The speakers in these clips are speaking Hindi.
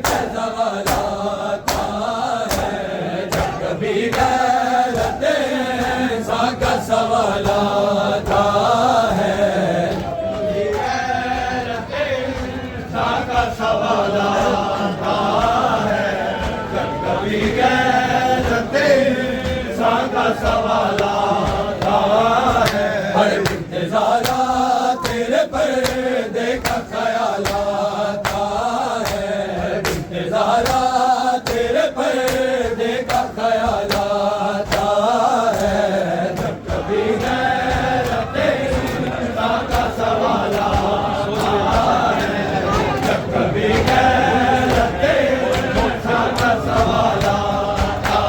पे सवाल आता है, जब कभी गैरत इंसान का सवाल आता है, गैरत इंसान का सवाल आता है, जब कभी गैरत इंसान का सवाल आता है। हर इंतज़ारा तेरे पर्दे का ख्याल आता है, इंतज़ारा तेरे पर्दे का ख्याल आता है, जब कभी गैरत इंसान का सवाल आता है, जब कभी गैरत इंसान का सवाल आता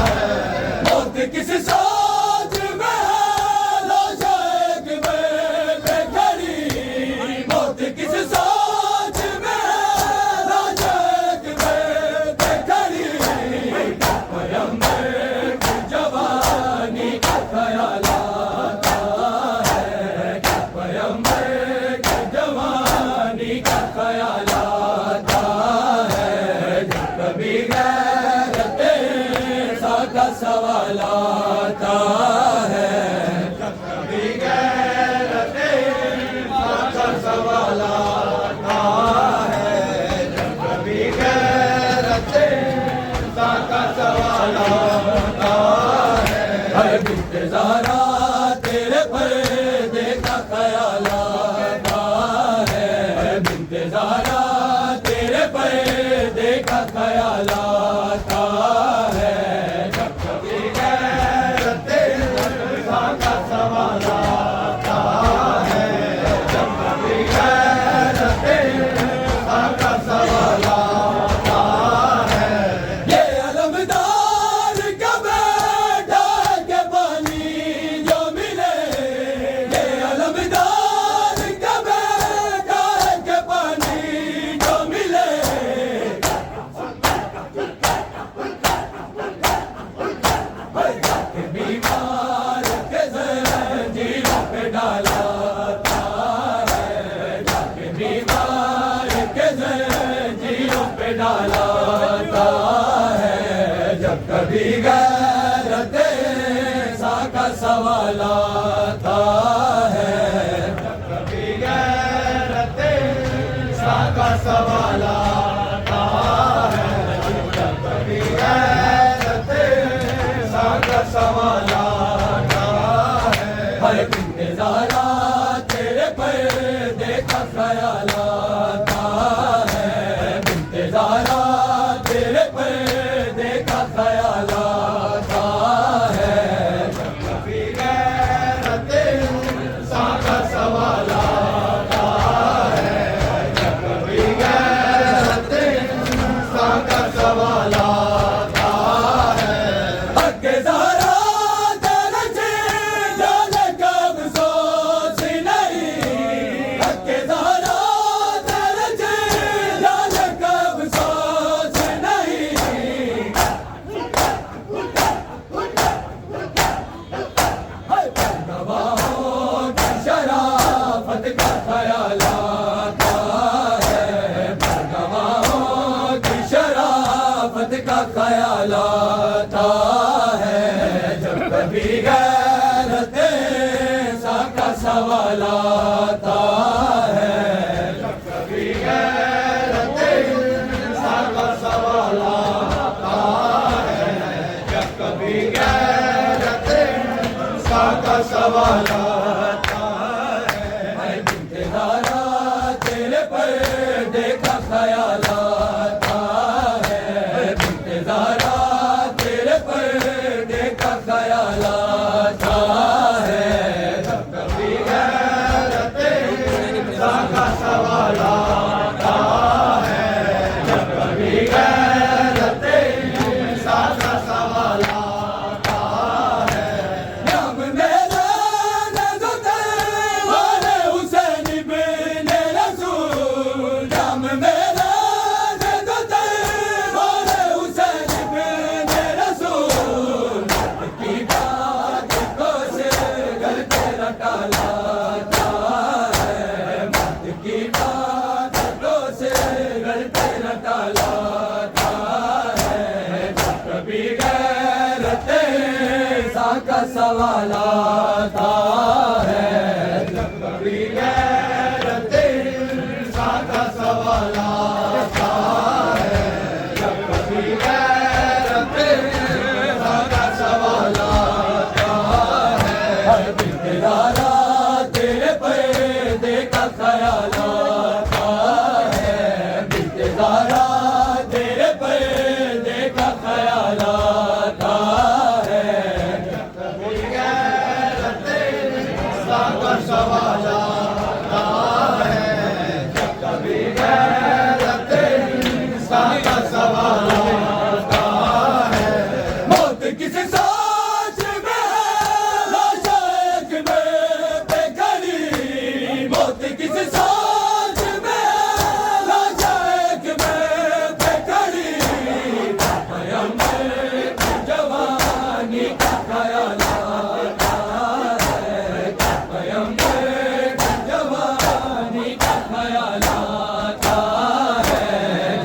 है। मौत किस सोच में लो जाएगी बेखड़ी, मौत किस सोच में लो जाएगी बेखड़ी, पैगंबर की जवानी का ख्याल आता है, पैगंबर की जवानी का ख्याल आता है, जब कभी गैरत इंसान का सवाल आता है, जब कभी गैरत इंसान का सवाल आता है, जब कभी गैरत इंसान का सवाल आता है। हर इंतज़ारा तेरे पर्दे का ख्याल आता है, इंतज़ारा तेरे पर्दे का ख्याल आता है, जब कभी गैरत इंसान का सवाल आता है, जब कभी गैरत इंसान का सवाल आता है। ये अलमदार का बैठा के पानी जो मिले, ये अलमदार का बैठा के पानी जो मिले, बीमार के जंजीरों पे डालाता है, जाके बीमार के जंजीरों पे डालाता है, जब कभी गैरत इंसान का सवाल आता है, जब कभी गैरत इंसान का सवाल आता है, जब कभी गैरत इंसान का सवाल आता है। हर इंतज़ारा तेरे पर्दे का ख्याल आता है, इंतज़ारा तेरे पर्दे का ख्याल आता है, जब कभी गैरत इंसान का सवाल आता है, जब कभी गैरत इंसान का सवाल आता है। हक़ ज़ारा तेरे जाने का अफ़सोस नहीं, हक़ ज़ारा तेरे जाने का अफ़सोस नहीं, गवाहों की शराफत का ख्याल आता है, गवाहों की शराफत का ख्याल आता है, जब कभी गैरत इंसान का सवाल आता है, जब कभी गैरत इंसान का सवाल आता है, जब कभी गैरत इंसान का सवाल आता है। इंतज़ारा तेरे पर्दे का ख्याल आता है, इंतज़ारा तेरे पर्दे का ख्याल आता है, जब कभी गैरत इंसान का सवाल आता है, जब कभी गैरत इंसान का सवाल आता है। नाम मेरा नज़र वाले हुसैन बिन रसूल, नाम मेरा नज़र वाले हुसैन बिन रसूल, की बात को से घर तेरा टाला है, की बात को से करते न टालाता है। जब कभी गैरत इंसान का सवाल आता है, जब कभी गैरत इंसान का सवाल आता है, जब कभी गैरत इंसान का सवाल आता है। बिंदारा तेरे पर्दे का ख्याल आता है, बिंदारा तेरे पर्दे का ख्याल आता है। जब कभी गैरत इंसान का सवाल आता है, जब कभी गैरत इंसान का सवाल आता है। मौत किसी सोच में लाशक में बेखड़ी, मौत किसी सोच में लाशक में बेखड़ी। पैगंबर जवानी का ख्याल आता है, पैगंबर जवानी का ख्याल आता है।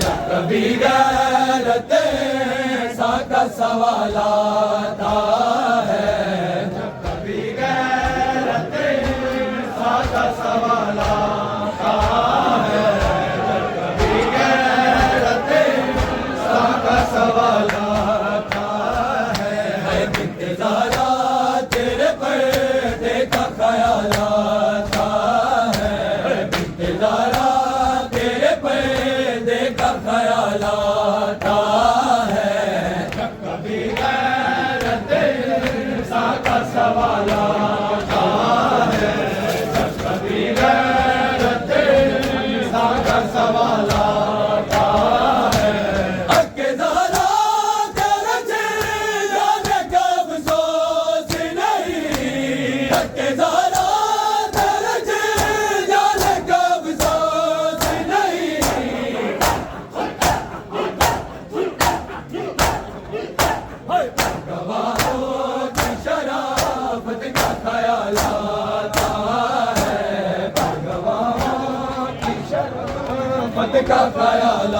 जब कभी गैरत इंसान का सवाल आता है, जब कभी गैरत इंसान का सवाल आता है, जब कभी गैरत इंसान का सवाल आता है। इंतज़ारा तेरे पर्दे का ख्याल आता है, इंतज़ारा तेरे पर्दे का ख्याल आता है। जब कभी गैरत इंसान का सवाल आता है, जब कभी गैरत इंसान का सवाल आता है। हक़ ज़ारा तेरे दिल जाने का अफ़सोस नहीं, हक़ ज़ारा तेरे दिल जाने का अफ़सोस नहीं। गवाहों की शराफत का ख्याल आता है, गवाहों की शराफत का ख्याल